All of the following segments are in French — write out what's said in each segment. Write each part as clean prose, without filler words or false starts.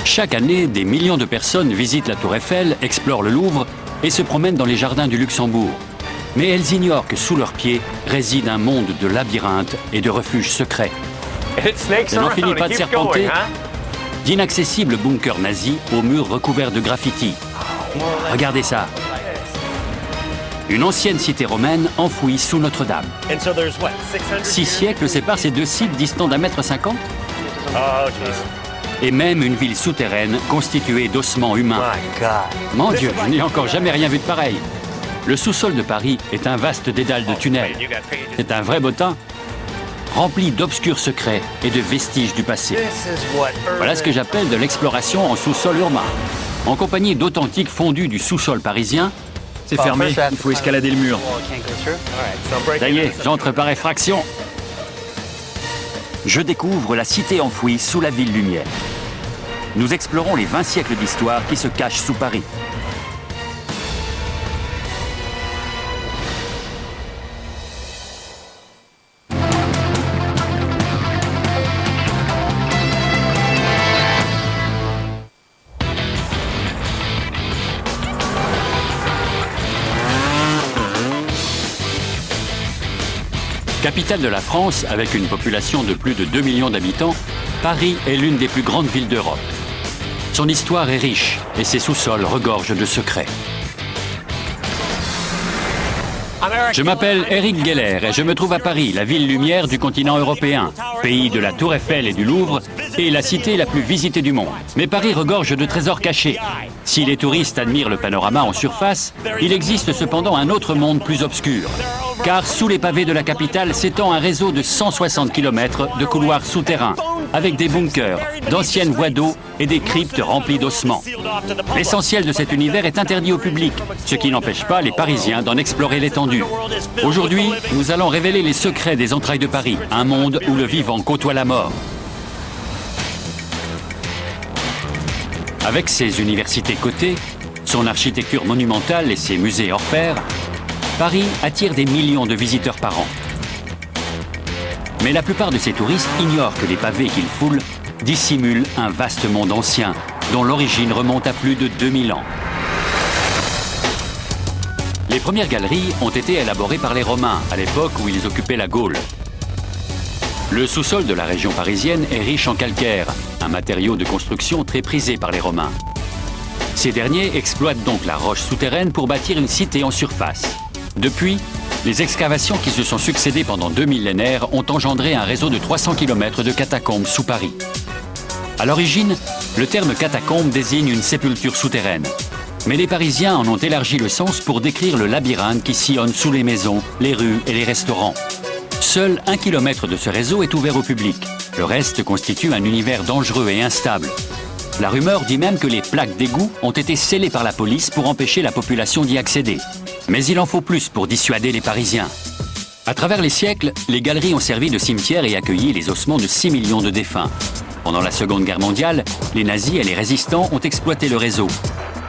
Chaque année, des millions de personnes visitent la Tour Eiffel, explorent le Louvre et se promènent dans les jardins du Luxembourg. Mais elles ignorent que sous leurs pieds réside un monde de labyrinthes et de refuges secrets. Ça n'en finit pas de serpenter, d'inaccessibles bunkers nazis aux murs recouverts de graffitis. Regardez ça. Une ancienne cité romaine enfouie sous Notre-Dame. 6 siècles séparent ces deux sites distants d'1,50 m. Et même une ville souterraine constituée d'ossements humains. Mon Dieu, je n'ai encore jamais rien vu de pareil. Le sous-sol de Paris est un vaste dédale de tunnels. C'est un vrai bottin, rempli d'obscurs secrets et de vestiges du passé. Voilà ce que j'appelle de l'exploration en sous-sol urbain. En compagnie d'authentiques fondus du sous-sol parisien. C'est fermé, il faut escalader le mur. Ça y est, j'entre par effraction. Je découvre la cité enfouie sous la ville lumière. Nous explorons les 20 siècles d'histoire qui se cachent sous Paris. Capitale de la France, avec une population de plus de 2 millions d'habitants, Paris est l'une des plus grandes villes d'Europe. Son histoire est riche et ses sous-sols regorgent de secrets. Je m'appelle Eric Geller et je me trouve à Paris, la ville lumière du continent européen, pays de la Tour Eiffel et du Louvre et la cité la plus visitée du monde. Mais Paris regorge de trésors cachés. Si les touristes admirent le panorama en surface, il existe cependant un autre monde plus obscur. Car sous les pavés de la capitale s'étend un réseau de 160 km de couloirs souterrains, avec des bunkers, d'anciennes voies d'eau et des cryptes remplies d'ossements. L'essentiel de cet univers est interdit au public, ce qui n'empêche pas les Parisiens d'en explorer l'étendue. Aujourd'hui, nous allons révéler les secrets des entrailles de Paris, un monde où le vivant côtoie la mort. Avec ses universités cotées, son architecture monumentale et ses musées hors pair, Paris attire des millions de visiteurs par an. Mais la plupart de ces touristes ignorent que les pavés qu'ils foulent dissimulent un vaste monde ancien, dont l'origine remonte à plus de 2000 ans. Les premières galeries ont été élaborées par les Romains, à l'époque où ils occupaient la Gaule. Le sous-sol de la région parisienne est riche en calcaire, un matériau de construction très prisé par les Romains. Ces derniers exploitent donc la roche souterraine pour bâtir une cité en surface. Depuis, les excavations qui se sont succédées pendant 2 millénaires ont engendré un réseau de 300 km de catacombes sous Paris. À l'origine, le terme catacombe désigne une sépulture souterraine. Mais les Parisiens en ont élargi le sens pour décrire le labyrinthe qui sillonne sous les maisons, les rues et les restaurants. Seul 1 kilomètre de ce réseau est ouvert au public. Le reste constitue un univers dangereux et instable. La rumeur dit même que les plaques d'égout ont été scellées par la police pour empêcher la population d'y accéder. Mais il en faut plus pour dissuader les Parisiens. À travers les siècles, les galeries ont servi de cimetière et accueilli les ossements de 6 millions de défunts. Pendant la Seconde Guerre mondiale, les nazis et les résistants ont exploité le réseau.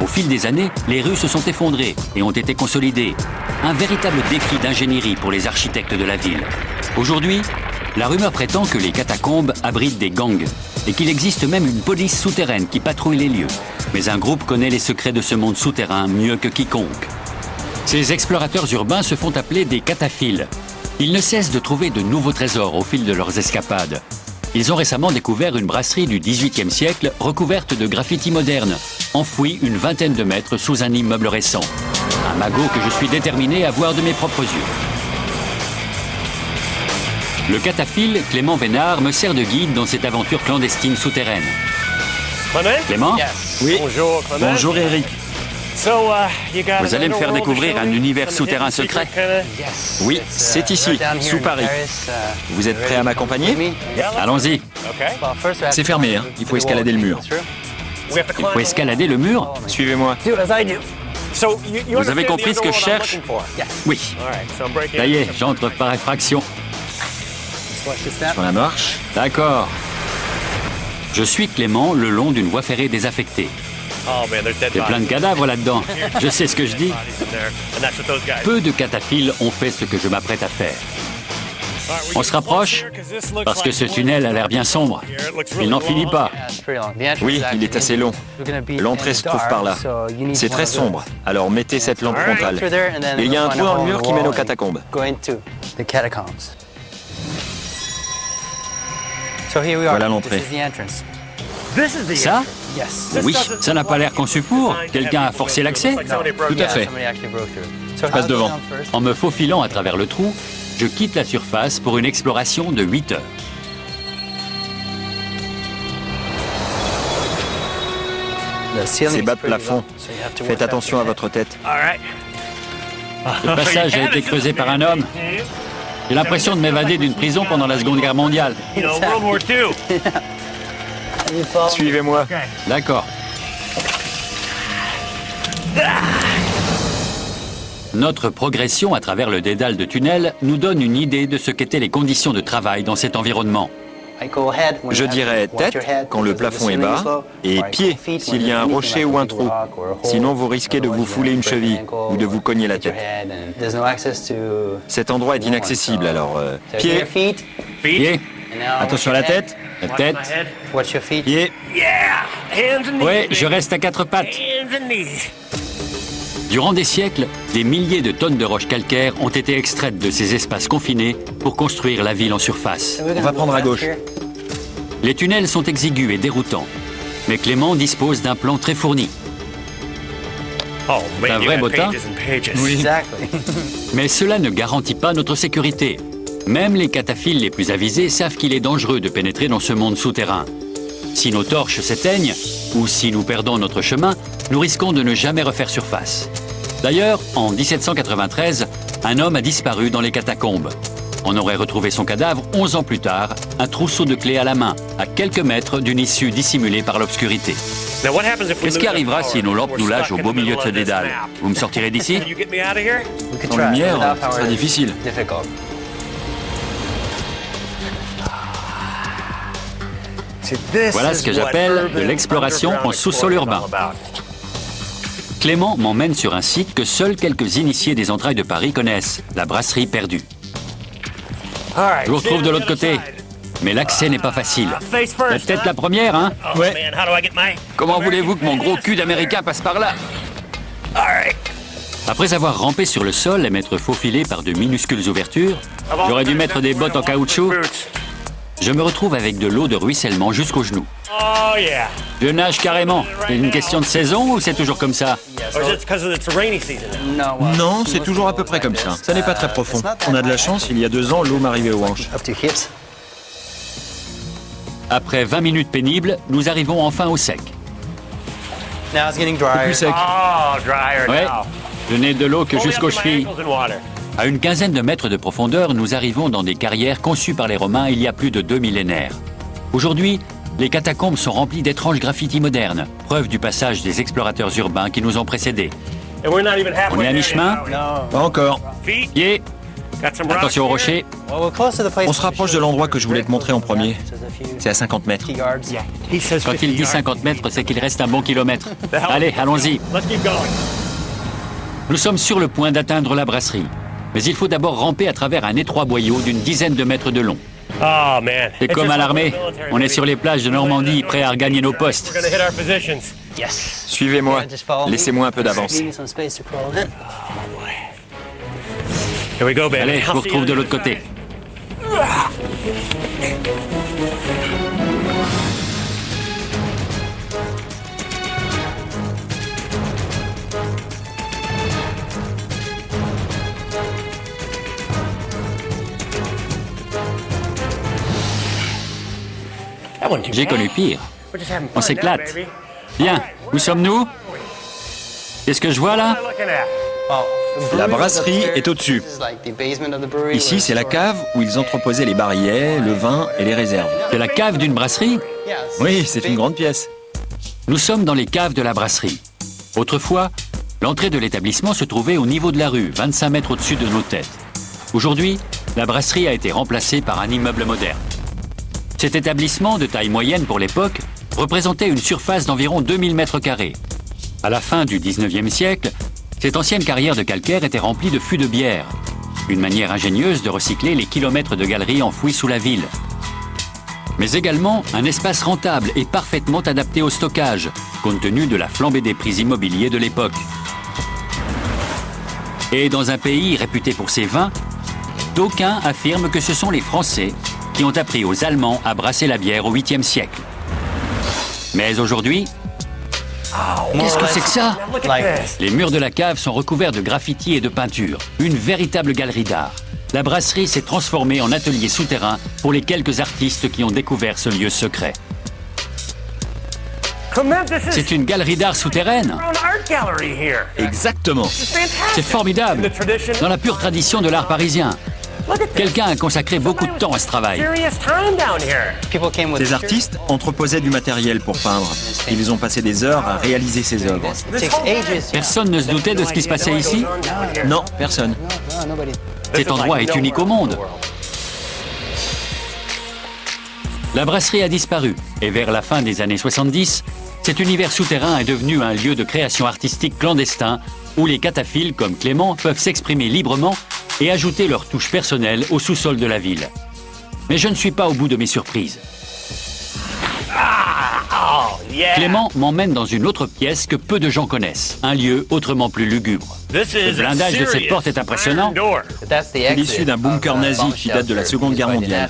Au fil des années, les rues se sont effondrées et ont été consolidées. Un véritable défi d'ingénierie pour les architectes de la ville. Aujourd'hui, la rumeur prétend que les catacombes abritent des gangs et qu'il existe même une police souterraine qui patrouille les lieux. Mais un groupe connaît les secrets de ce monde souterrain mieux que quiconque. Ces explorateurs urbains se font appeler des cataphiles. Ils ne cessent de trouver de nouveaux trésors au fil de leurs escapades. Ils ont récemment découvert une brasserie du XVIIIe siècle recouverte de graffitis modernes, enfouie une vingtaine de mètres sous un immeuble récent. Un magot que je suis déterminé à voir de mes propres yeux. Le cataphile Clément Vénard me sert de guide dans cette aventure clandestine souterraine. Clément ? Oui. Bonjour, Clément. Bonjour Eric. Vous allez me faire découvrir un univers souterrain secret ? Oui, c'est ici, sous Paris. Vous êtes prêt à m'accompagner ? Allons-y. C'est fermé, hein. Il faut escalader le mur. Il faut escalader le mur ? Suivez-moi. Vous avez compris ce que je cherche ? Oui. Ça y est, j'entre par effraction. Sur la marche. D'accord. Je suis Clément le long d'une voie ferrée désaffectée. Il y a plein de cadavres là-dedans. Je sais ce que je dis. Peu de cataphiles ont fait ce que je m'apprête à faire. On se rapproche parce que ce tunnel a l'air bien sombre. Il n'en finit pas. Oui, il est assez long. L'entrée se trouve par là. C'est très sombre, alors mettez cette lampe frontale. Il y a un trou dans le mur qui mène aux catacombes. Voilà l'entrée. Ça? Oui, ça n'a pas l'air conçu pour. Quelqu'un a forcé l'accès? Tout à fait. Passe devant. En me faufilant à travers le trou, je quitte la surface pour une exploration de 8 heures. C'est bas de plafond. Faites attention à votre tête. Le passage a été creusé par un homme. J'ai l'impression de m'évader d'une prison pendant la Seconde Guerre mondiale. Suivez-moi. D'accord. Notre progression à travers le dédale de tunnels nous donne une idée de ce qu'étaient les conditions de travail dans cet environnement. Je dirais tête quand le plafond est bas et pied s'il y a un rocher ou un trou. Sinon, vous risquez de vous fouler une cheville ou de vous cogner la tête. Cet endroit est inaccessible, alors pied, Pied, attention à la tête, la tête. pied. Ouais, je reste à 4 pattes. Durant des siècles, des milliers de tonnes de roches calcaires ont été extraites de ces espaces confinés pour construire la ville en surface. On va prendre à gauche. Les tunnels sont exigus et déroutants, mais Clément dispose d'un plan très fourni. Un vrai bottin? Oui. Mais cela ne garantit pas notre sécurité. Même les cataphiles les plus avisés savent qu'il est dangereux de pénétrer dans ce monde souterrain. Si nos torches s'éteignent, ou si nous perdons notre chemin, nous risquons de ne jamais refaire surface. D'ailleurs, en 1793, un homme a disparu dans les catacombes. On aurait retrouvé son cadavre 11 ans plus tard, un trousseau de clés à la main, à quelques mètres d'une issue dissimulée par l'obscurité. Qu'est-ce qui arrivera si nos lampes nous lâchent au beau milieu de ce dédale? Vous me sortirez d'ici? En lumière, ce sera difficile. Voilà ce que j'appelle de l'exploration en sous-sol urbain. Clément m'emmène sur un site que seuls quelques initiés des entrailles de Paris connaissent, la brasserie perdue. Je vous retrouve de l'autre côté, mais l'accès n'est pas facile. Peut-être la première, hein? Ouais. Comment voulez-vous que mon gros cul d'américain passe par là? Après avoir rampé sur le sol et m'être faufilé par de minuscules ouvertures, j'aurais dû mettre des bottes en caoutchouc. Je me retrouve avec de l'eau de ruissellement jusqu'aux genoux. Je nage carrément. C'est une question de saison ou c'est toujours comme ça? Non, c'est toujours à peu près comme ça. Ça n'est pas très profond. On a de la chance, il y a 2 ans, l'eau m'arrivait aux hanches. Après 20 minutes pénibles, nous arrivons enfin au sec. Plus sec. Ouais, je n'ai de l'eau que jusqu'aux chevilles. À une quinzaine de mètres de profondeur, nous arrivons dans des carrières conçues par les Romains il y a plus de 2 millénaires. Aujourd'hui, les catacombes sont remplies d'étranges graffitis modernes, preuve du passage des explorateurs urbains qui nous ont précédés. On est à mi-chemin? Pas encore. Pied. Attention aux rochers. On se rapproche de l'endroit que je voulais te montrer en premier. C'est à 50 mètres. Quand il dit 50 mètres, c'est qu'il reste un bon kilomètre. Allez, allons-y. Nous sommes sur le point d'atteindre la brasserie. Mais il faut d'abord ramper à travers un étroit boyau d'une dizaine de mètres de long. C'est comme à l'armée. On est sur les plages de Normandie, prêts à regagner nos postes. Suivez-moi. Laissez-moi un peu d'avance. Allez, je vous retrouve de l'autre côté. J'ai connu pire. On s'éclate. Bien, où sommes-nous? Qu'est-ce que je vois là? La brasserie est au-dessus. Ici, c'est la cave où ils entreposaient les barillets, le vin et les réserves. C'est la cave d'une brasserie? Oui, c'est une grande pièce. Nous sommes dans les caves de la brasserie. Autrefois, l'entrée de l'établissement se trouvait au niveau de la rue, 25 mètres au-dessus de nos têtes. Aujourd'hui, la brasserie a été remplacée par un immeuble moderne. Cet établissement, de taille moyenne pour l'époque, représentait une surface d'environ 2000 mètres carrés. À la fin du 19e siècle, cette ancienne carrière de calcaire était remplie de fûts de bière. une manière ingénieuse de recycler les kilomètres de galeries enfouis sous la ville. Mais également un espace rentable et parfaitement adapté au stockage, compte tenu de la flambée des prix immobiliers de l'époque. Et dans un pays réputé pour ses vins, d'aucuns affirment que ce sont les Français qui ont appris aux Allemands à brasser la bière au 8e siècle. Mais aujourd'hui, qu'est-ce que c'est que ça? Les murs de la cave sont recouverts de graffitis et de peintures. Une véritable galerie d'art. La brasserie s'est transformée en atelier souterrain pour les quelques artistes qui ont découvert ce lieu secret. C'est une galerie d'art souterraine. Exactement. C'est formidable. Dans la pure tradition de l'art parisien. Quelqu'un a consacré beaucoup de temps à ce travail. Ces artistes entreposaient du matériel pour peindre. Ils ont passé des heures à réaliser ces œuvres. Personne ne se doutait de ce qui se passait ici? Non, personne. Cet endroit est unique au monde. La brasserie a disparu et vers la fin des années 70, cet univers souterrain est devenu un lieu de création artistique clandestin où les cataphiles comme Clément peuvent s'exprimer librement et ajouter leur touche personnelle au sous-sol de la ville. Mais je ne suis pas au bout de mes surprises. Clément m'emmène dans une autre pièce que peu de gens connaissent, un lieu autrement plus lugubre. Le blindage de cette porte est impressionnant. C'est l'issue d'un bunker nazi qui date de la Seconde Guerre mondiale.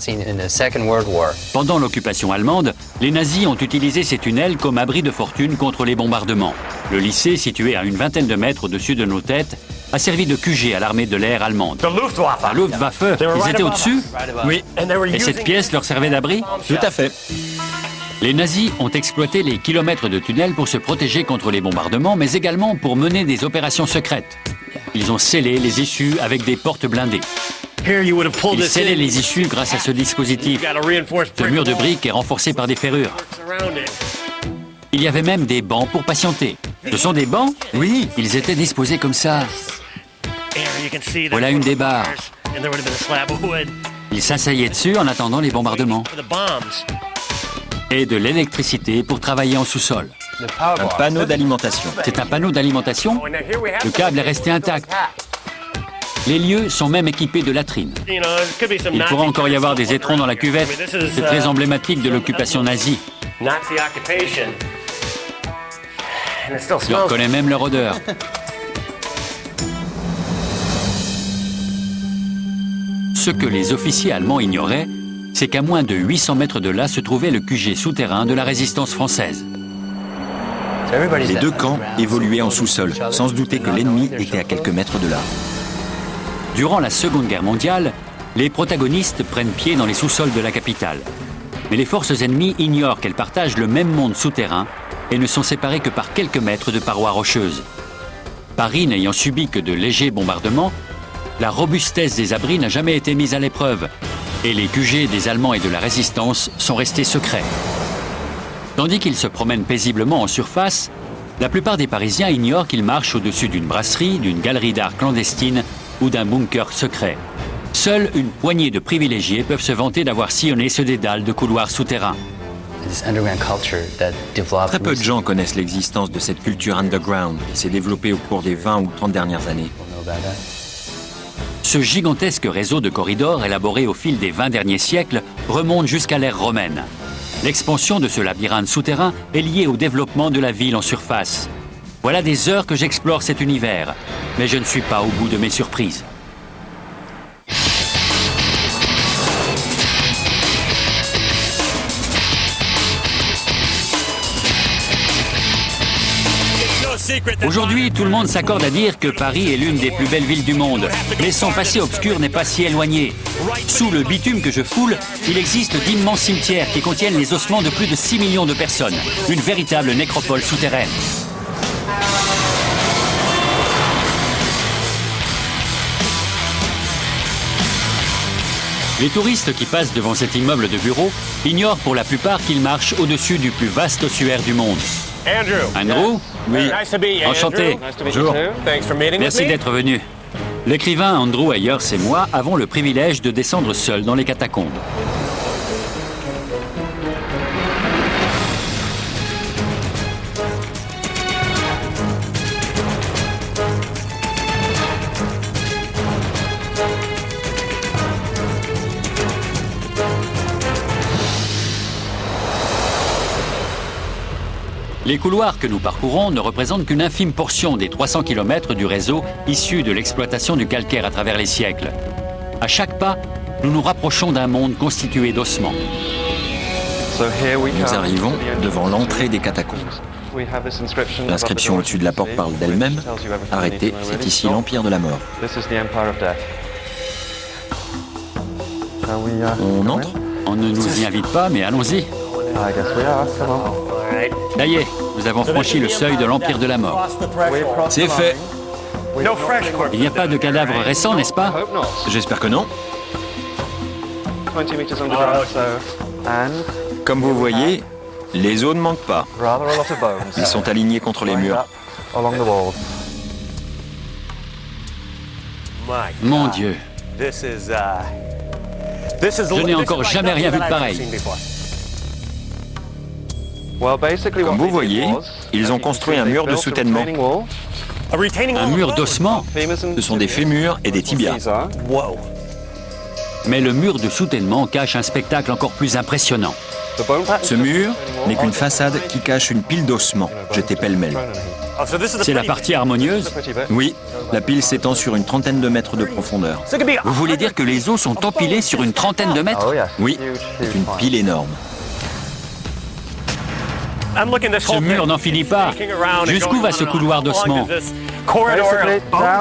Pendant l'occupation allemande, les nazis ont utilisé ces tunnels comme abri de fortune contre les bombardements. Le lycée, situé à une vingtaine de mètres au-dessus de nos têtes, a servi de QG à l'armée de l'air allemande. La Luftwaffe, ils étaient au-dessus? Oui. Et cette pièce leur servait d'abri? Tout à fait. Les nazis ont exploité les kilomètres de tunnels pour se protéger contre les bombardements, mais également pour mener des opérations secrètes. Ils ont scellé les issues avec des portes blindées. Ils scellaient les issues grâce à ce dispositif. Ce mur de briques est renforcé par des ferrures. Il y avait même des bancs pour patienter. Ce sont des bancs? Oui. Ils étaient disposés comme ça. Voilà une des barres. Ils s'asseillaient dessus en attendant les bombardements. Et de l'électricité pour travailler en sous-sol. Un panneau d'alimentation. C'est un panneau d'alimentation. Le câble est resté intact. Les lieux sont même équipés de latrines. Il pourrait encore y avoir des étrons dans la cuvette. C'est très emblématique de l'occupation nazie. Je reconnais même leur odeur. Ce que les officiers allemands ignoraient, c'est qu'à moins de 800 mètres de là se trouvait le QG souterrain de la résistance française. Les deux camps évoluaient en sous-sol, sans se douter que l'ennemi était à quelques mètres de là. Durant la Seconde Guerre mondiale, les protagonistes prennent pied dans les sous-sols de la capitale. Mais les forces ennemies ignorent qu'elles partagent le même monde souterrain et ne sont séparées que par quelques mètres de parois rocheuses. Paris n'ayant subi que de légers bombardements, la robustesse des abris n'a jamais été mise à l'épreuve et les QG des Allemands et de la Résistance sont restés secrets. Tandis qu'ils se promènent paisiblement en surface, la plupart des Parisiens ignorent qu'ils marchent au-dessus d'une brasserie, d'une galerie d'art clandestine ou d'un bunker secret. Seule une poignée de privilégiés peuvent se vanter d'avoir sillonné ce dédale de couloirs souterrains. Très peu de gens connaissent l'existence de cette culture underground qui s'est développée au cours des 20 ou 30 dernières années. Ce gigantesque réseau de corridors élaboré au fil des 20 derniers siècles remonte jusqu'à l'ère romaine. L'expansion de ce labyrinthe souterrain est liée au développement de la ville en surface. Voilà des heures que j'explore cet univers, mais je ne suis pas au bout de mes surprises. Aujourd'hui, tout le monde s'accorde à dire que Paris est l'une des plus belles villes du monde. Mais son passé obscur n'est pas si éloigné. Sous le bitume que je foule, il existe d'immenses cimetières qui contiennent les ossements de plus de 6 millions de personnes. Une véritable nécropole souterraine. Les touristes qui passent devant cet immeuble de bureau ignorent pour la plupart qu'il marche au-dessus du plus vaste ossuaire du monde. Andrew? Oui. Enchanté. Bonjour. Merci d'être venu. L'écrivain Andrew Ayers et moi avons le privilège de descendre seuls dans les catacombes. Les couloirs que nous parcourons ne représentent qu'une infime portion des 300 km du réseau issu de l'exploitation du calcaire à travers les siècles. À chaque pas, nous nous rapprochons d'un monde constitué d'ossements. Nous arrivons devant l'entrée des catacombes. L'inscription au-dessus de la porte parle d'elle-même. Arrêtez, c'est ici l'Empire de la Mort. On entre? On ne nous y invite pas, mais allons-y. Ça y est, nous avons franchi le seuil de l'Empire de la Mort. C'est fait. Il n'y a pas de cadavre récent, n'est-ce pas? J'espère que non. Comme vous voyez, les os ne manquent pas. Ils sont alignés contre les murs. Mon Dieu, je n'ai encore jamais rien vu de pareil. Comme vous voyez, ils ont construit un mur de soutènement. Un mur d'ossements? Ce sont des fémurs et des tibias. Mais le mur de soutènement cache un spectacle encore plus impressionnant. Ce mur n'est qu'une façade qui cache une pile d'ossements, jetés pêle-mêle. C'est la partie harmonieuse? Oui, la pile s'étend sur une trentaine de mètres de profondeur. Vous voulez dire que les os sont empilés sur une trentaine de mètres? Oui, c'est une pile énorme. Ce mur n'en finit pas. Jusqu'où va ce couloir d'ossements?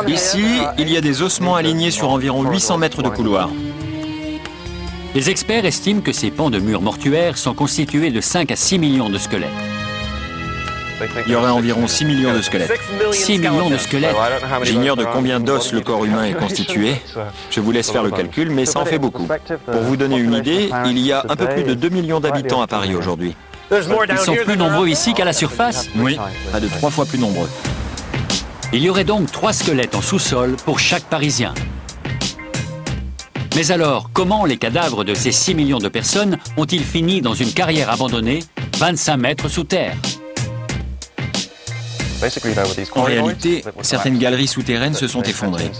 Ici, il y a des ossements alignés sur environ 800 mètres de couloir. Les experts estiment que ces pans de murs mortuaires sont constitués de 5 à 6 millions de squelettes. Il y aurait environ 6 millions de squelettes. 6 millions de squelettes? J'ignore de combien d'os le corps humain est constitué. Je vous laisse faire le calcul, mais ça en fait beaucoup. Pour vous donner une idée, il y a un peu plus de 2 millions d'habitants à Paris aujourd'hui. Ils sont plus nombreux ici qu'à la surface? Oui, pas de 3 fois plus nombreux. Il y aurait donc 3 squelettes en sous-sol pour chaque Parisien. Mais alors, comment les cadavres de ces 6 millions de personnes ont-ils fini dans une carrière abandonnée, 25 mètres sous terre? En réalité, certaines galeries souterraines se sont effondrées.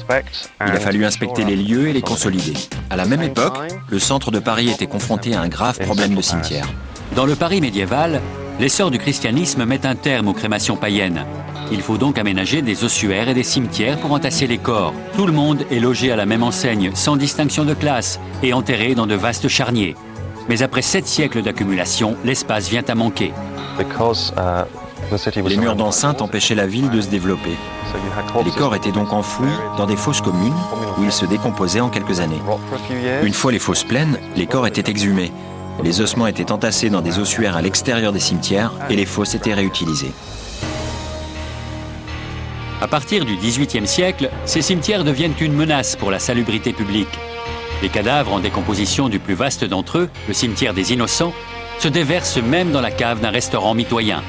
Il a fallu inspecter les lieux et les consolider. À la même époque, le centre de Paris était confronté à un grave problème de cimetière. Dans le Paris médiéval, l'essor du christianisme met un terme aux crémations païennes. Il faut donc aménager des ossuaires et des cimetières pour entasser les corps. Tout le monde est logé à la même enseigne, sans distinction de classe, et enterré dans de vastes charniers. Mais après 7 siècles d'accumulation, l'espace vient à manquer. Les murs d'enceinte empêchaient la ville de se développer. Les corps étaient donc enfouis dans des fosses communes où ils se décomposaient en quelques années. Une fois les fosses pleines, les corps étaient exhumés. Les ossements étaient entassés dans des ossuaires à l'extérieur des cimetières et les fosses étaient réutilisées. À partir du XVIIIe siècle, ces cimetières deviennent une menace pour la salubrité publique. Les cadavres en décomposition du plus vaste d'entre eux, le cimetière des Innocents, se déversent même dans la cave d'un restaurant mitoyen.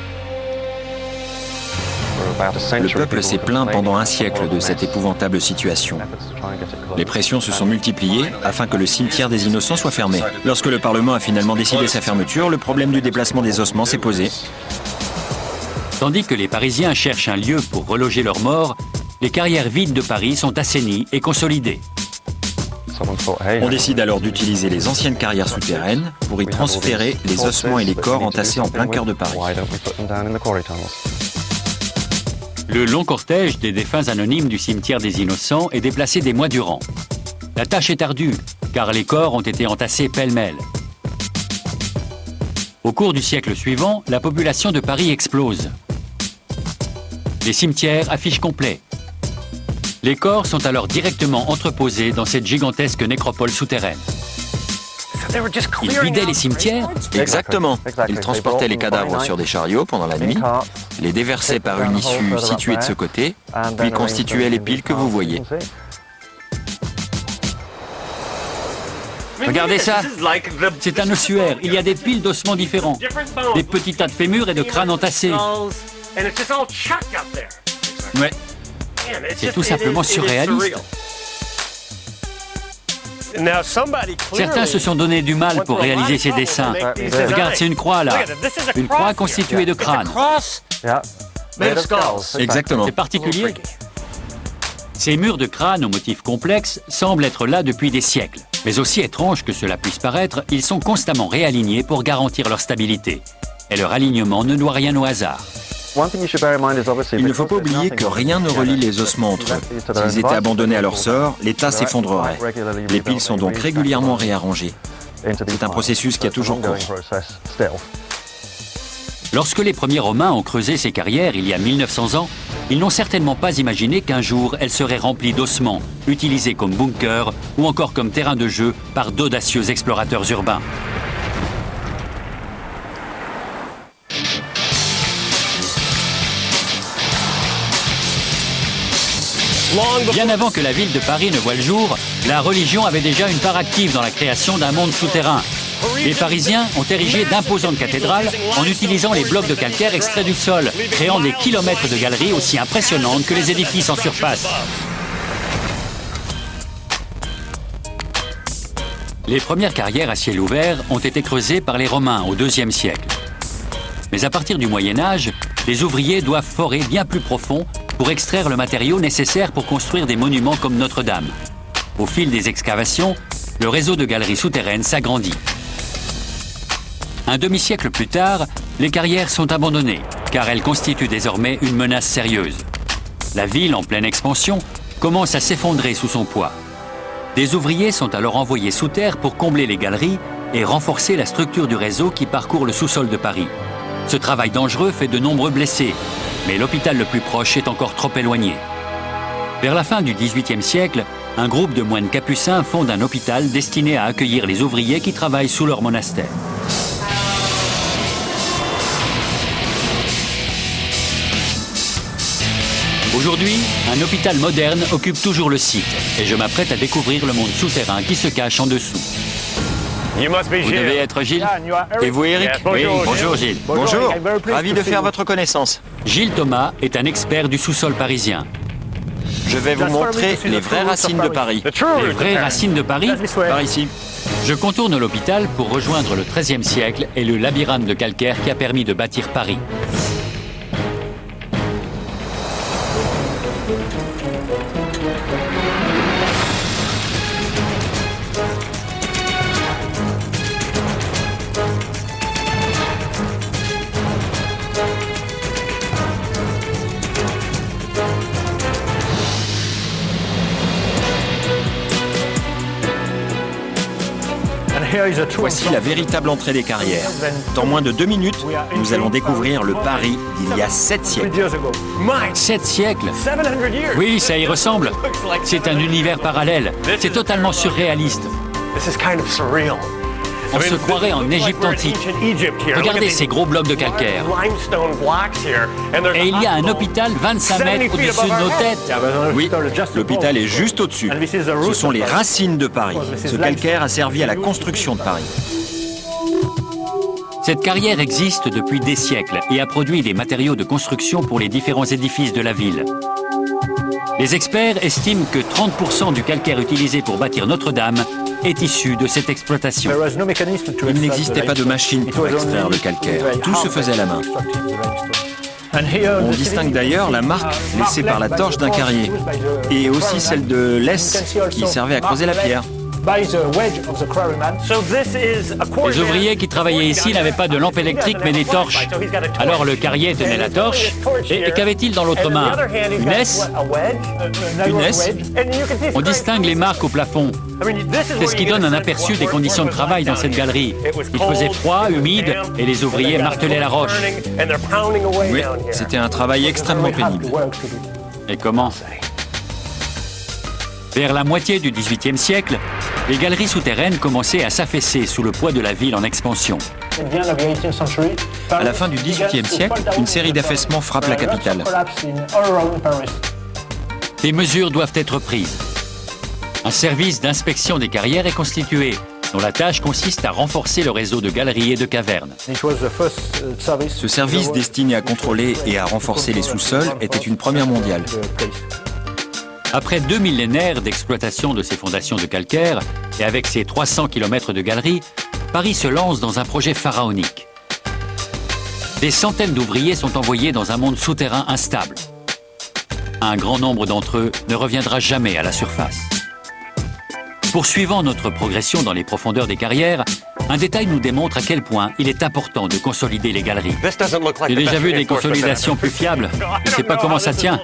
Le peuple s'est plaint pendant un siècle de cette épouvantable situation. Les pressions se sont multipliées afin que le cimetière des Innocents soit fermé. Lorsque le Parlement a finalement décidé sa fermeture, le problème du déplacement des ossements s'est posé. Tandis que les Parisiens cherchent un lieu pour reloger leurs morts, les carrières vides de Paris sont assainies et consolidées. On décide alors d'utiliser les anciennes carrières souterraines pour y transférer les ossements et les corps entassés en plein cœur de Paris. Le long cortège des défunts anonymes du cimetière des Innocents est déplacé des mois durant. La tâche est ardue, car les corps ont été entassés pêle-mêle. Au cours du siècle suivant, la population de Paris explose. Les cimetières affichent complet. Les corps sont alors directement entreposés dans cette gigantesque nécropole souterraine. Ils vidaient les cimetières? Exactement. Ils transportaient les cadavres sur des chariots pendant la nuit, les déversaient par une issue située de ce côté, puis constituaient les piles que vous voyez. Regardez ça, c'est un ossuaire. Il y a des piles d'ossements différents, des petits tas de fémurs et de crânes entassés. Ouais, c'est tout simplement surréaliste. Certains se sont donné du mal pour réaliser ces dessins. Regarde, c'est une croix là. Une croix constituée de crânes. Exactement. C'est particulier. Ces murs de crâne aux motifs complexes semblent être là depuis des siècles. Mais aussi étrange que cela puisse paraître, ils sont constamment réalignés pour garantir leur stabilité. et leur alignement ne doit rien au hasard. Il ne faut pas oublier que rien ne relie les ossements entre eux. S'ils étaient abandonnés à leur sort, les tas s'effondreraient. Les piles sont donc régulièrement réarrangées. C'est un processus qui a toujours cours. Lorsque les premiers Romains ont creusé ces carrières il y a 1900 ans, ils n'ont certainement pas imaginé qu'un jour elles seraient remplies d'ossements, utilisés comme bunkers ou encore comme terrain de jeu par d'audacieux explorateurs urbains. Bien avant que la ville de Paris ne voie le jour, la religion avait déjà une part active dans la création d'un monde souterrain. Les Parisiens ont érigé d'imposantes cathédrales en utilisant les blocs de calcaire extraits du sol, créant des kilomètres de galeries aussi impressionnantes que les édifices en surface. Les premières carrières à ciel ouvert ont été creusées par les Romains au IIe siècle. Mais à partir du Moyen Âge, les ouvriers doivent forer bien plus profond pour extraire le matériau nécessaire pour construire des monuments comme Notre-Dame. Au fil des excavations, le réseau de galeries souterraines s'agrandit. Un demi-siècle plus tard, les carrières sont abandonnées, car elles constituent désormais une menace sérieuse. La ville, en pleine expansion, commence à s'effondrer sous son poids. Des ouvriers sont alors envoyés sous terre pour combler les galeries et renforcer la structure du réseau qui parcourt le sous-sol de Paris. Ce travail dangereux fait de nombreux blessés, mais l'hôpital le plus proche est encore trop éloigné. Vers la fin du XVIIIe siècle, un groupe de moines capucins fonde un hôpital destiné à accueillir les ouvriers qui travaillent sous leur monastère. Aujourd'hui, un hôpital moderne occupe toujours le site et je m'apprête à découvrir le monde souterrain qui se cache en dessous. Vous devez être Gilles? Et vous, Eric? Oui, bonjour Gilles. Bonjour, ravi de faire votre connaissance. Gilles Thomas est un expert du sous-sol parisien. Je vais vous montrer les vraies racines de Paris. Les vraies racines de Paris? Par ici. Je contourne l'hôpital pour rejoindre le XIIIe siècle et le labyrinthe de calcaire qui a permis de bâtir Paris. Voici la véritable entrée des carrières. Dans moins de 2 minutes, nous allons découvrir le Paris d'il y a 7 siècles. 7 siècles? Oui, ça y ressemble. C'est un univers parallèle. C'est totalement surréaliste. On se croirait en Égypte antique. Regardez ces gros blocs de calcaire. Et il y a un hôpital 25 mètres au-dessus de nos têtes. Oui, l'hôpital est juste au-dessus. Ce sont les racines de Paris. Ce calcaire a servi à la construction de Paris. Cette carrière existe depuis des siècles et a produit des matériaux de construction pour les différents édifices de la ville. Les experts estiment que 30% du calcaire utilisé pour bâtir Notre-Dame est issu de cette exploitation. Il n'existait pas de machine pour extraire le calcaire. Tout se faisait à la main. On distingue d'ailleurs la marque laissée par la torche d'un carrier et aussi celle de l'ess qui servait à creuser la pierre. Les ouvriers qui travaillaient ici n'avaient pas de lampe électrique mais des torches. Alors le carrier tenait la torche et qu'avait-il dans l'autre main? Une esse? Une esse? On distingue les marques au plafond. C'est ce qui donne un aperçu des conditions de travail dans cette galerie. Il faisait froid, humide et les ouvriers martelaient la roche. Oui, c'était un travail extrêmement pénible. Et comment? Vers la moitié du XVIIIe siècle, les galeries souterraines commençaient à s'affaisser sous le poids de la ville en expansion. À la fin du XVIIIe siècle, une série d'affaissements frappe la capitale. Des mesures doivent être prises. Un service d'inspection des carrières est constitué, dont la tâche consiste à renforcer le réseau de galeries et de cavernes. Ce service destiné à contrôler et à renforcer les sous-sols était une première mondiale. Après 2 millénaires d'exploitation de ces fondations de calcaire, et avec ses 300 km de galeries, Paris se lance dans un projet pharaonique. Des centaines d'ouvriers sont envoyés dans un monde souterrain instable. Un grand nombre d'entre eux ne reviendra jamais à la surface. Poursuivant notre progression dans les profondeurs des carrières, Un détail nous démontre à quel point il est important de consolider les galeries. J'ai déjà vu des consolidations plus fiables. Je ne sais pas comment ça tient.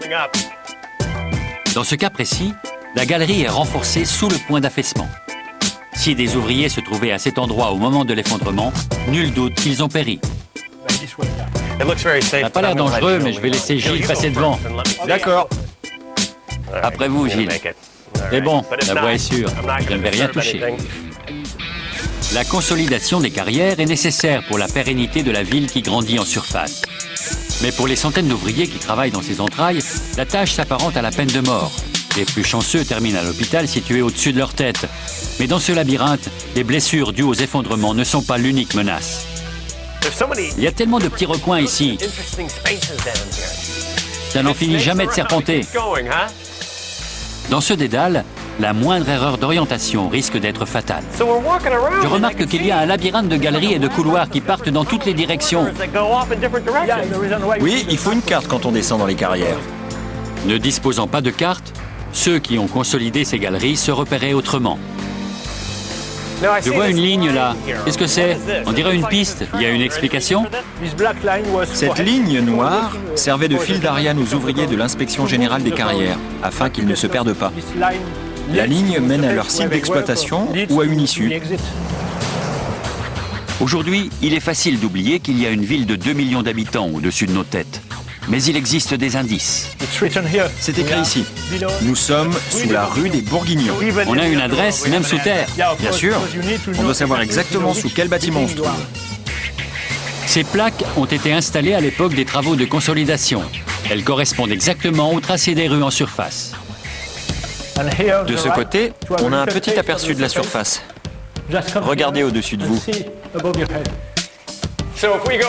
Dans ce cas précis, la galerie est renforcée sous le point d'affaissement. Si des ouvriers se trouvaient à cet endroit au moment de l'effondrement, nul doute qu'ils ont péri. Ça n'a pas l'air dangereux, mais je vais laisser Gilles passer devant. D'accord. Après vous, Gilles. C'est bon, la voie est sûre. Je ne vais rien toucher. La consolidation des carrières est nécessaire pour la pérennité de la ville qui grandit en surface. Mais pour les centaines d'ouvriers qui travaillent dans ces entrailles, la tâche s'apparente à la peine de mort. Les plus chanceux terminent à l'hôpital situé au-dessus de leur tête. Mais dans ce labyrinthe, les blessures dues aux effondrements ne sont pas l'unique menace. Il y a tellement de petits recoins ici. Ça n'en finit jamais de serpenter. Dans ce dédale, la moindre erreur d'orientation risque d'être fatale. Je remarque qu'il y a un labyrinthe de galeries et de couloirs qui partent dans toutes les directions. Oui, il faut une carte quand on descend dans les carrières. Ne disposant pas de carte, ceux qui ont consolidé ces galeries se repéraient autrement. Je vois une ligne là. Qu'est-ce que c'est? On dirait une piste. Il y a une explication? Cette ligne noire servait de fil d'Ariane aux ouvriers de l'inspection générale des carrières, afin qu'ils ne se perdent pas. La ligne mène à leur site d'exploitation ou à une issue. Aujourd'hui, il est facile d'oublier qu'il y a une ville de 2 millions d'habitants au-dessus de nos têtes. Mais il existe des indices. C'est écrit ici. Nous sommes sous la rue des Bourguignons. On a une adresse, même sous terre. Bien sûr. On doit savoir exactement sous quel bâtiment on se trouve. Ces plaques ont été installées à l'époque des travaux de consolidation. Elles correspondent exactement au tracé des rues en surface. De ce côté, on a un petit aperçu de la surface. Regardez au-dessus de vous.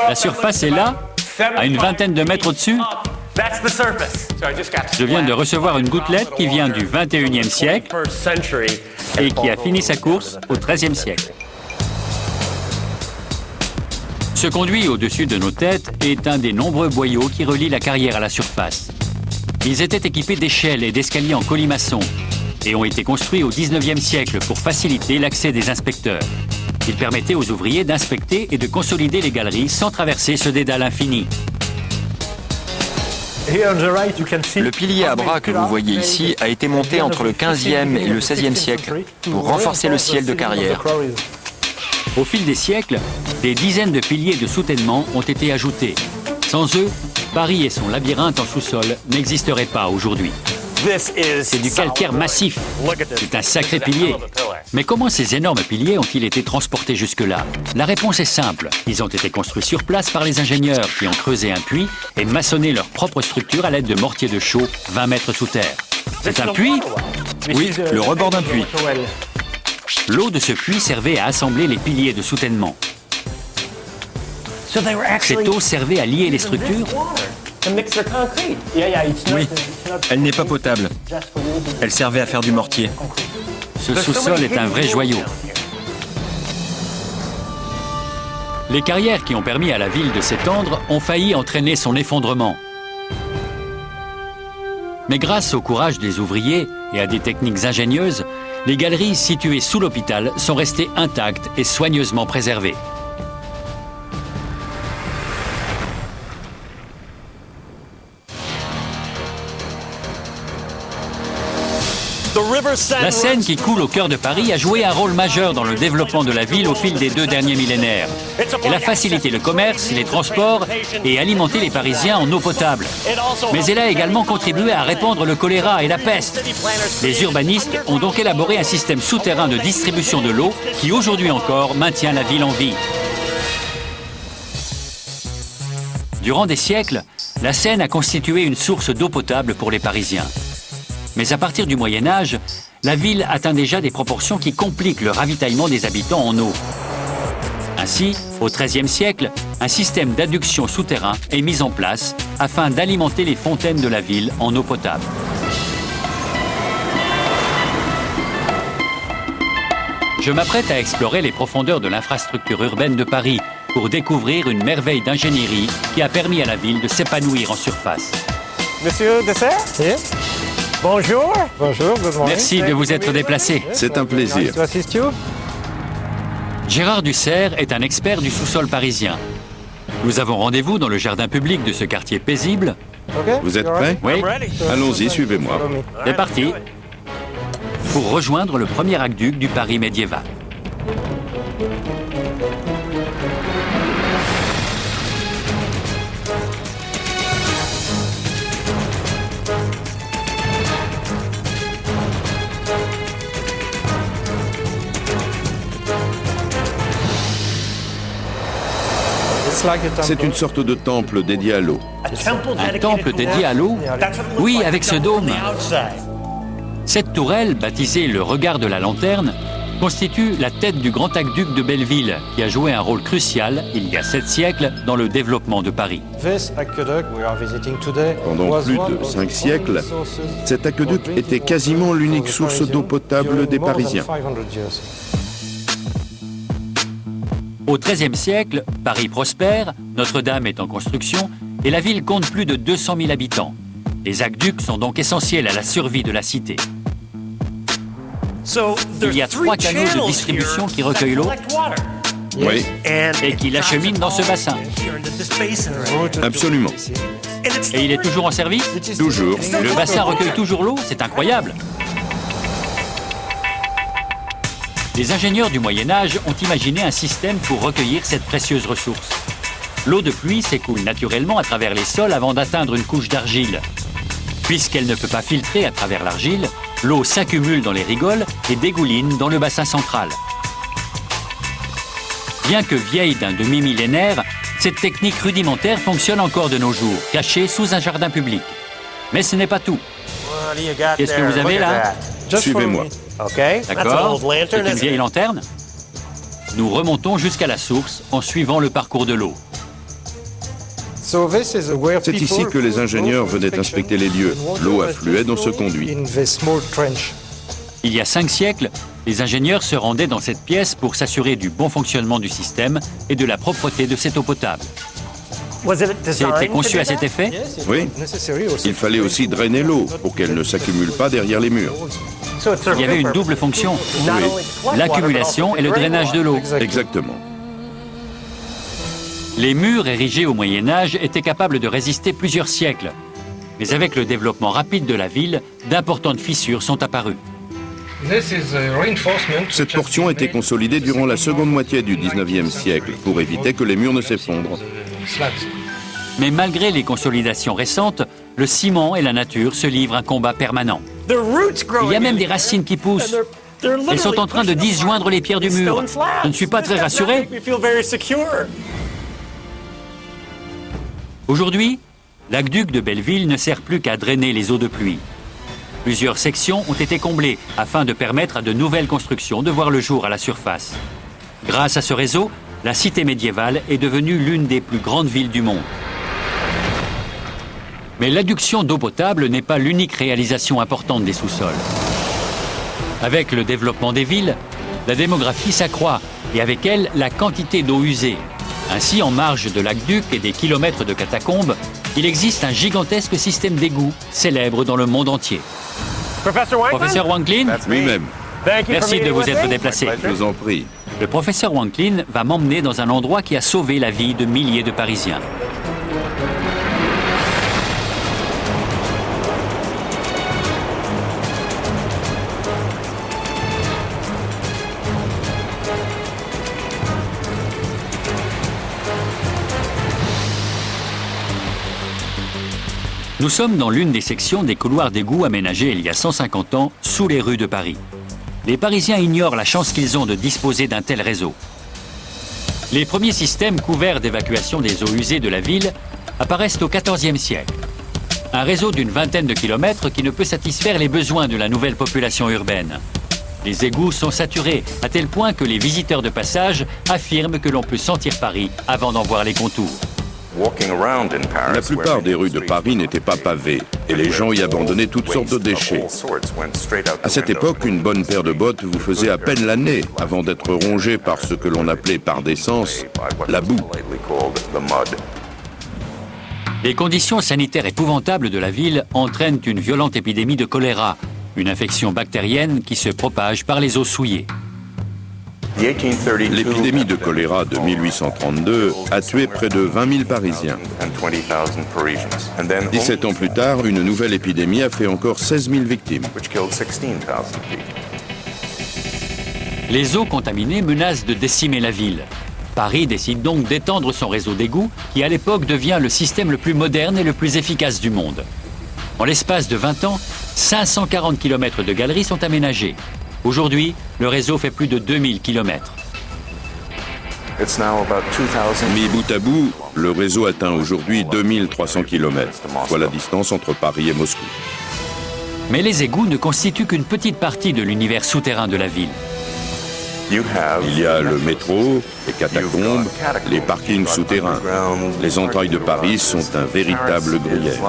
La surface est là, à une vingtaine de mètres au-dessus. Je viens de recevoir une gouttelette qui vient du 21e siècle et qui a fini sa course au 13e siècle. Ce conduit au-dessus de nos têtes est un des nombreux boyaux qui relient la carrière à la surface. Ils étaient équipés d'échelles et d'escaliers en colimaçon et ont été construits au 19e siècle pour faciliter l'accès des inspecteurs. Ils permettaient aux ouvriers d'inspecter et de consolider les galeries sans traverser ce dédale infini. Le pilier à bras que vous voyez ici a été monté entre le 15e et le 16e siècle pour renforcer le ciel de carrière. Au fil des siècles, des dizaines de piliers de soutènement ont été ajoutés. Sans eux, Paris et son labyrinthe en sous-sol n'existeraient pas aujourd'hui. C'est du calcaire massif. C'est un sacré pilier. Mais comment ces énormes piliers ont-ils été transportés jusque-là? La réponse est simple. Ils ont été construits sur place par les ingénieurs qui ont creusé un puits et maçonné leur propre structure à l'aide de mortiers de chaux 20 mètres sous terre. C'est un puits? Oui, le rebord d'un puits. L'eau de ce puits servait à assembler les piliers de soutènement. Cette eau servait à lier les structures? Oui, elle n'est pas potable. Elle servait à faire du mortier. Ce sous-sol est un vrai joyau. Les carrières qui ont permis à la ville de s'étendre ont failli entraîner son effondrement. Mais grâce au courage des ouvriers et à des techniques ingénieuses, les galeries situées sous l'hôpital sont restées intactes et soigneusement préservées. La Seine qui coule au cœur de Paris a joué un rôle majeur dans le développement de la ville au fil des 2 derniers millénaires. Elle a facilité le commerce, les transports et alimenté les Parisiens en eau potable. Mais elle a également contribué à répandre le choléra et la peste. Les urbanistes ont donc élaboré un système souterrain de distribution de l'eau qui aujourd'hui encore maintient la ville en vie. Durant des siècles, la Seine a constitué une source d'eau potable pour les Parisiens. Mais à partir du Moyen-Âge, la ville atteint déjà des proportions qui compliquent le ravitaillement des habitants en eau. Ainsi, au XIIIe siècle, un système d'adduction souterrain est mis en place afin d'alimenter les fontaines de la ville en eau potable. Je m'apprête à explorer les profondeurs de l'infrastructure urbaine de Paris pour découvrir une merveille d'ingénierie qui a permis à la ville de s'épanouir en surface. Monsieur Dessert? Bonjour. Bonjour, good morning. Merci de vous être déplacé. C'est un plaisir. Nice to assist you. Gérard Dussert est un expert du sous-sol parisien. Nous avons rendez-vous dans le jardin public de ce quartier paisible. Vous êtes prêts? Oui, Allons-y, suivez-moi. c'est parti. Pour rejoindre le premier aqueduc du Paris médiéval. C'est une sorte de temple dédié à l'eau. Un temple dédié à l'eau? Oui, avec ce dôme. Cette tourelle, baptisée le regard de la lanterne, constitue la tête du grand aqueduc de Belleville, qui a joué un rôle crucial, il y a 7 siècles, dans le développement de Paris. Pendant plus de 5 siècles, cet aqueduc était quasiment l'unique source d'eau potable des Parisiens. Au XIIIe siècle, Paris prospère, Notre-Dame est en construction et la ville compte plus de 200 000 habitants. Les aqueducs sont donc essentiels à la survie de la cité. Il y a 3 canaux de distribution qui recueillent l'eau Oui, et qui l'acheminent dans ce bassin. absolument. Et il est toujours en service? Toujours. Le bassin recueille toujours l'eau? C'est incroyable. Les ingénieurs du Moyen-Âge ont imaginé un système pour recueillir cette précieuse ressource. L'eau de pluie s'écoule naturellement à travers les sols avant d'atteindre une couche d'argile. Puisqu'elle ne peut pas filtrer à travers l'argile, l'eau s'accumule dans les rigoles et dégouline dans le bassin central. Bien que vieille d'un demi-millénaire, cette technique rudimentaire fonctionne encore de nos jours, cachée sous un jardin public. Mais ce n'est pas tout. Qu'est-ce que vous avez là? Suivez-moi. D'accord, c'est une vieille lanterne. Nous remontons jusqu'à la source en suivant le parcours de l'eau. C'est ici que les ingénieurs venaient inspecter les lieux. L'eau affluait dans ce conduit. Il y a 5 siècles, les ingénieurs se rendaient dans cette pièce pour s'assurer du bon fonctionnement du système et de la propreté de cette eau potable. C'était conçu à cet effet? Oui, il fallait aussi drainer l'eau pour qu'elle ne s'accumule pas derrière les murs. Il y avait une double fonction, l'accumulation et le drainage de l'eau. Exactement. Les murs érigés au Moyen-Âge étaient capables de résister plusieurs siècles. Mais avec le développement rapide de la ville, d'importantes fissures sont apparues. Cette portion a été consolidée durant la seconde moitié du 19e siècle pour éviter que les murs ne s'effondrent. Mais malgré les consolidations récentes, le ciment et la nature se livrent un combat permanent. Il y a même des racines qui poussent. Elles sont en train de disjoindre les pierres du mur. Je ne suis pas très rassuré. Aujourd'hui, l'aqueduc de Belleville ne sert plus qu'à drainer les eaux de pluie. Plusieurs sections ont été comblées afin de permettre à de nouvelles constructions de voir le jour à la surface. Grâce à ce réseau, la cité médiévale est devenue l'une des plus grandes villes du monde. Mais l'adduction d'eau potable n'est pas l'unique réalisation importante des sous-sols. Avec le développement des villes, la démographie s'accroît et avec elle, la quantité d'eau usée. Ainsi, en marge de l'aqueduc et des kilomètres de catacombes, il existe un gigantesque système d'égouts célèbre dans le monde entier. Professeur Wanklin, Lui-même, merci de vous être déplacé. je vous en prie. Le professeur Wanklin va m'emmener dans un endroit qui a sauvé la vie de milliers de Parisiens. Nous sommes dans l'une des sections des couloirs d'égout aménagés il y a 150 ans sous les rues de Paris. Les Parisiens ignorent la chance qu'ils ont de disposer d'un tel réseau. Les premiers systèmes couverts d'évacuation des eaux usées de la ville apparaissent au XIVe siècle. Un réseau d'une vingtaine de kilomètres qui ne peut satisfaire les besoins de la nouvelle population urbaine. Les égouts sont saturés à tel point que les visiteurs de passage affirment que l'on peut sentir Paris avant d'en voir les contours. La plupart des rues de Paris n'étaient pas pavées et les gens y abandonnaient toutes sortes de déchets. À cette époque, une bonne paire de bottes vous faisait à peine la nez avant d'être rongée par ce que l'on appelait par décence la boue. Les conditions sanitaires épouvantables de la ville entraînent une violente épidémie de choléra, une infection bactérienne qui se propage par les eaux souillées. L'épidémie de choléra de 1832 a tué près de 20 000 Parisiens. 17 ans plus tard, une nouvelle épidémie a fait encore 16 000 victimes. Les eaux contaminées menacent de décimer la ville. Paris décide donc d'étendre son réseau d'égouts, qui à l'époque devient le système le plus moderne et le plus efficace du monde. En l'espace de 20 ans, 540 km de galeries sont aménagées. Aujourd'hui, le réseau fait plus de 2000 km. Mis bout à bout, le réseau atteint aujourd'hui 2300 km, soit la distance entre Paris et Moscou. Mais les égouts ne constituent qu'une petite partie de l'univers souterrain de la ville. Il y a le métro, les catacombes, les parkings souterrains. Les entrailles de Paris sont un véritable gruyère.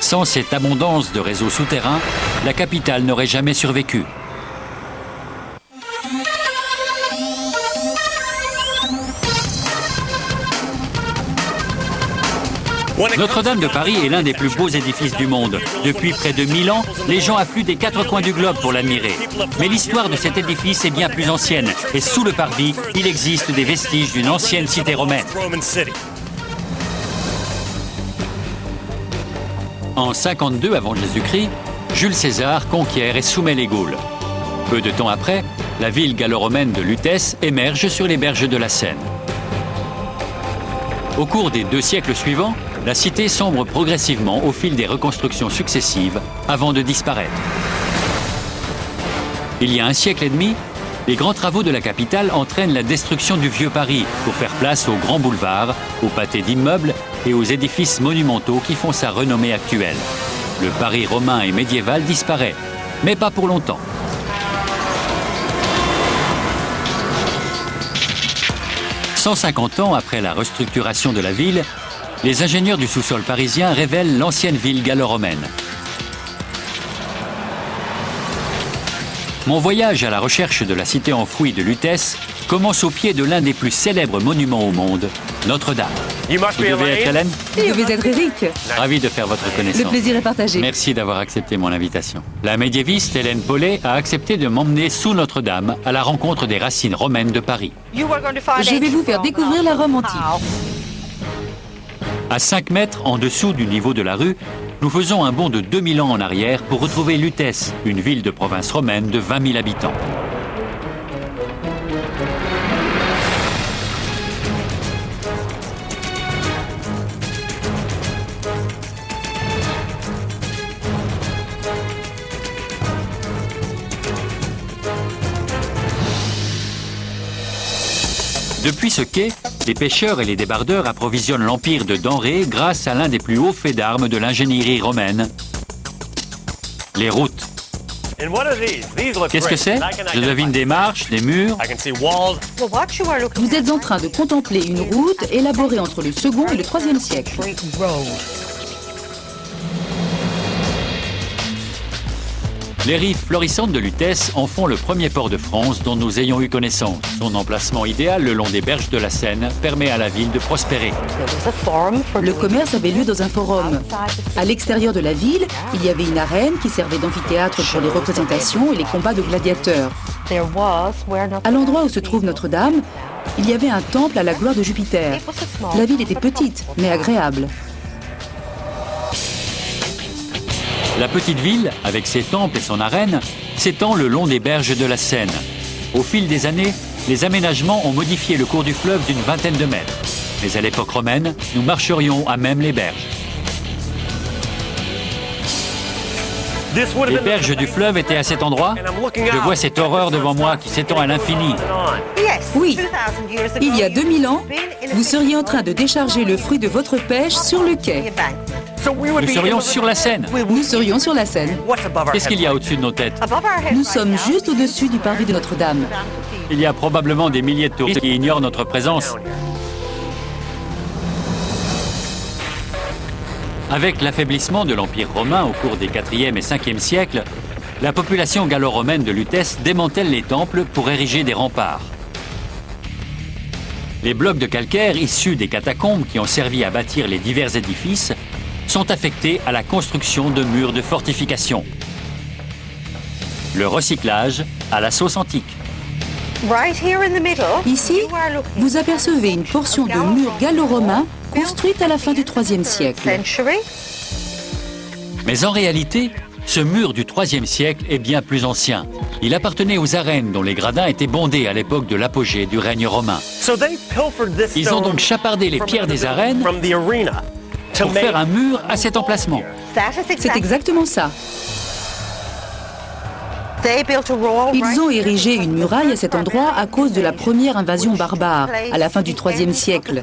Sans cette abondance de réseaux souterrains, la capitale n'aurait jamais survécu. Notre-Dame de Paris est l'un des plus beaux édifices du monde. Depuis près de 1000 ans, les gens affluent des 4 coins du globe pour l'admirer. Mais l'histoire de cet édifice est bien plus ancienne. Et sous le parvis, il existe des vestiges d'une ancienne cité romaine. En 52 avant Jésus-Christ, Jules César conquiert et soumet les Gaules. Peu de temps après, la ville gallo-romaine de Lutèce émerge sur les berges de la Seine. Au cours des 2 siècles suivants, la cité sombre progressivement au fil des reconstructions successives avant de disparaître. Il y a 1 siècle et demi, les grands travaux de la capitale entraînent la destruction du vieux Paris pour faire place aux grands boulevards, aux pâtés d'immeubles et aux édifices monumentaux qui font sa renommée actuelle. Le Paris romain et médiéval disparaît, mais pas pour longtemps. « 150 ans après la restructuration de la ville, les ingénieurs du sous-sol parisien révèlent l'ancienne ville gallo-romaine. Mon voyage à la recherche de la cité enfouie de Lutèce commence au pied de l'un des plus célèbres monuments au monde, Notre-Dame. Vous devez être Hélène ? Vous devez être Eric. Ravi de faire votre connaissance. Le plaisir est partagé. Merci d'avoir accepté mon invitation. La médiéviste Hélène Paulet a accepté de m'emmener sous Notre-Dame à la rencontre des racines romaines de Paris. Je vais vous faire découvrir la Rome antique. À 5 mètres en dessous du niveau de la rue, nous faisons un bond de 2000 ans en arrière pour retrouver Lutèce, une ville de province romaine de 20 000 habitants. Depuis ce quai, les pêcheurs et les débardeurs approvisionnent l'empire de denrées grâce à l'un des plus hauts faits d'armes de l'ingénierie romaine, les routes. Qu'est-ce que c'est? Je devine des marches, des murs. Vous êtes en train de contempler une route élaborée entre le 2e et le 3e siècle. Les rives florissantes de Lutèce en font le premier port de France dont nous ayons eu connaissance. Son emplacement idéal le long des berges de la Seine permet à la ville de prospérer. Le commerce avait lieu dans un forum. À l'extérieur de la ville, il y avait une arène qui servait d'amphithéâtre pour les représentations et les combats de gladiateurs. À l'endroit où se trouve Notre-Dame, il y avait un temple à la gloire de Jupiter. La ville était petite, mais agréable. La petite ville, avec ses temples et son arène, s'étend le long des berges de la Seine. Au fil des années, les aménagements ont modifié le cours du fleuve d'une vingtaine de mètres. Mais à l'époque romaine, nous marcherions à même les berges. Les berges du fleuve étaient à cet endroit. Je vois cette horreur devant moi qui s'étend à l'infini. Oui, il y a 2000 ans, vous seriez en train de décharger le fruit de votre pêche sur le quai. Nous serions sur la Seine. Nous serions sur la Seine. Qu'est-ce qu'il y a au-dessus de nos têtes? Nous sommes juste au-dessus du parvis de Notre-Dame. Il y a probablement des milliers de touristes qui ignorent notre présence. Avec l'affaiblissement de l'Empire romain au cours des 4e et 5e siècles, la population gallo-romaine de Lutèce démantèle les temples pour ériger des remparts. Les blocs de calcaire issus des catacombes qui ont servi à bâtir les divers édifices sont affectés à la construction de murs de fortification. Le recyclage à la sauce antique. Ici, vous apercevez une portion de mur gallo-romain construite à la fin du IIIe siècle. Mais en réalité, ce mur du IIIe siècle est bien plus ancien. Il appartenait aux arènes dont les gradins étaient bondés à l'époque de l'apogée du règne romain. Ils ont donc chapardé les pierres des arènes pour faire un mur à cet emplacement. C'est exactement ça. Ils ont érigé une muraille à cet endroit à cause de la première invasion barbare, à la fin du IIIe siècle.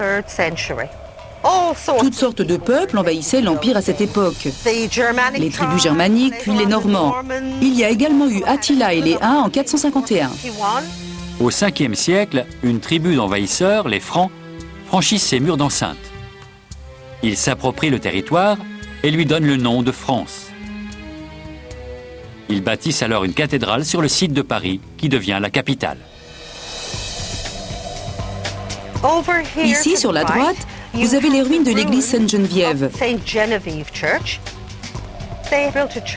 Toutes sortes de peuples envahissaient l'Empire à cette époque. Les tribus germaniques, puis les Normands. Il y a également eu Attila et les Huns en 451. Au 5e siècle, une tribu d'envahisseurs, les Francs, franchissent ces murs d'enceinte. Ils s'approprient le territoire et lui donnent le nom de France. Ils bâtissent alors une cathédrale sur le site de Paris, qui devient la capitale. Ici, sur la droite, vous avez les ruines de l'église Sainte-Geneviève.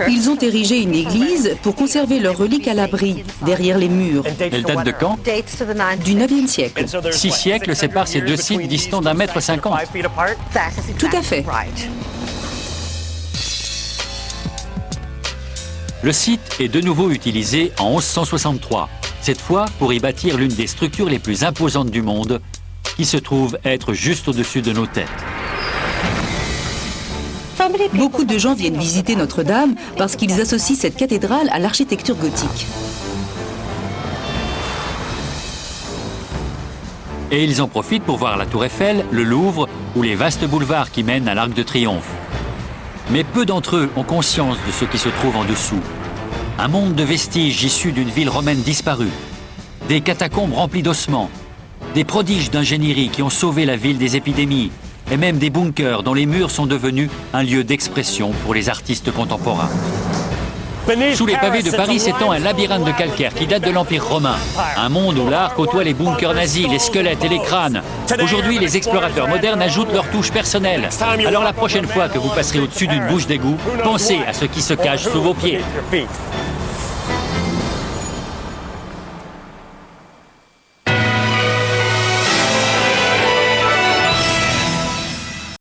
Ils ont érigé une église pour conserver leurs reliques à l'abri, derrière les murs. Elle date de quand? Du 9e siècle. 6 siècles séparent ces deux sites distants d'1,50 m. Tout à fait. Le site est de nouveau utilisé en 1163, cette fois pour y bâtir l'une des structures les plus imposantes du monde, qui se trouve être juste au-dessus de nos têtes. Beaucoup de gens viennent visiter Notre-Dame parce qu'ils associent cette cathédrale à l'architecture gothique. Et ils en profitent pour voir la Tour Eiffel, le Louvre ou les vastes boulevards qui mènent à l'Arc de Triomphe. Mais peu d'entre eux ont conscience de ce qui se trouve en dessous. Un monde de vestiges issus d'une ville romaine disparue, des catacombes remplies d'ossements, des prodiges d'ingénierie qui ont sauvé la ville des épidémies, et même des bunkers dont les murs sont devenus un lieu d'expression pour les artistes contemporains. Sous les pavés de Paris s'étend un labyrinthe de calcaire qui date de l'Empire romain. Un monde où l'art côtoie les bunkers nazis, les squelettes et les crânes. Aujourd'hui, les explorateurs modernes ajoutent leur touche personnelle. Alors la prochaine fois que vous passerez au-dessus d'une bouche d'égout, pensez à ce qui se cache sous vos pieds.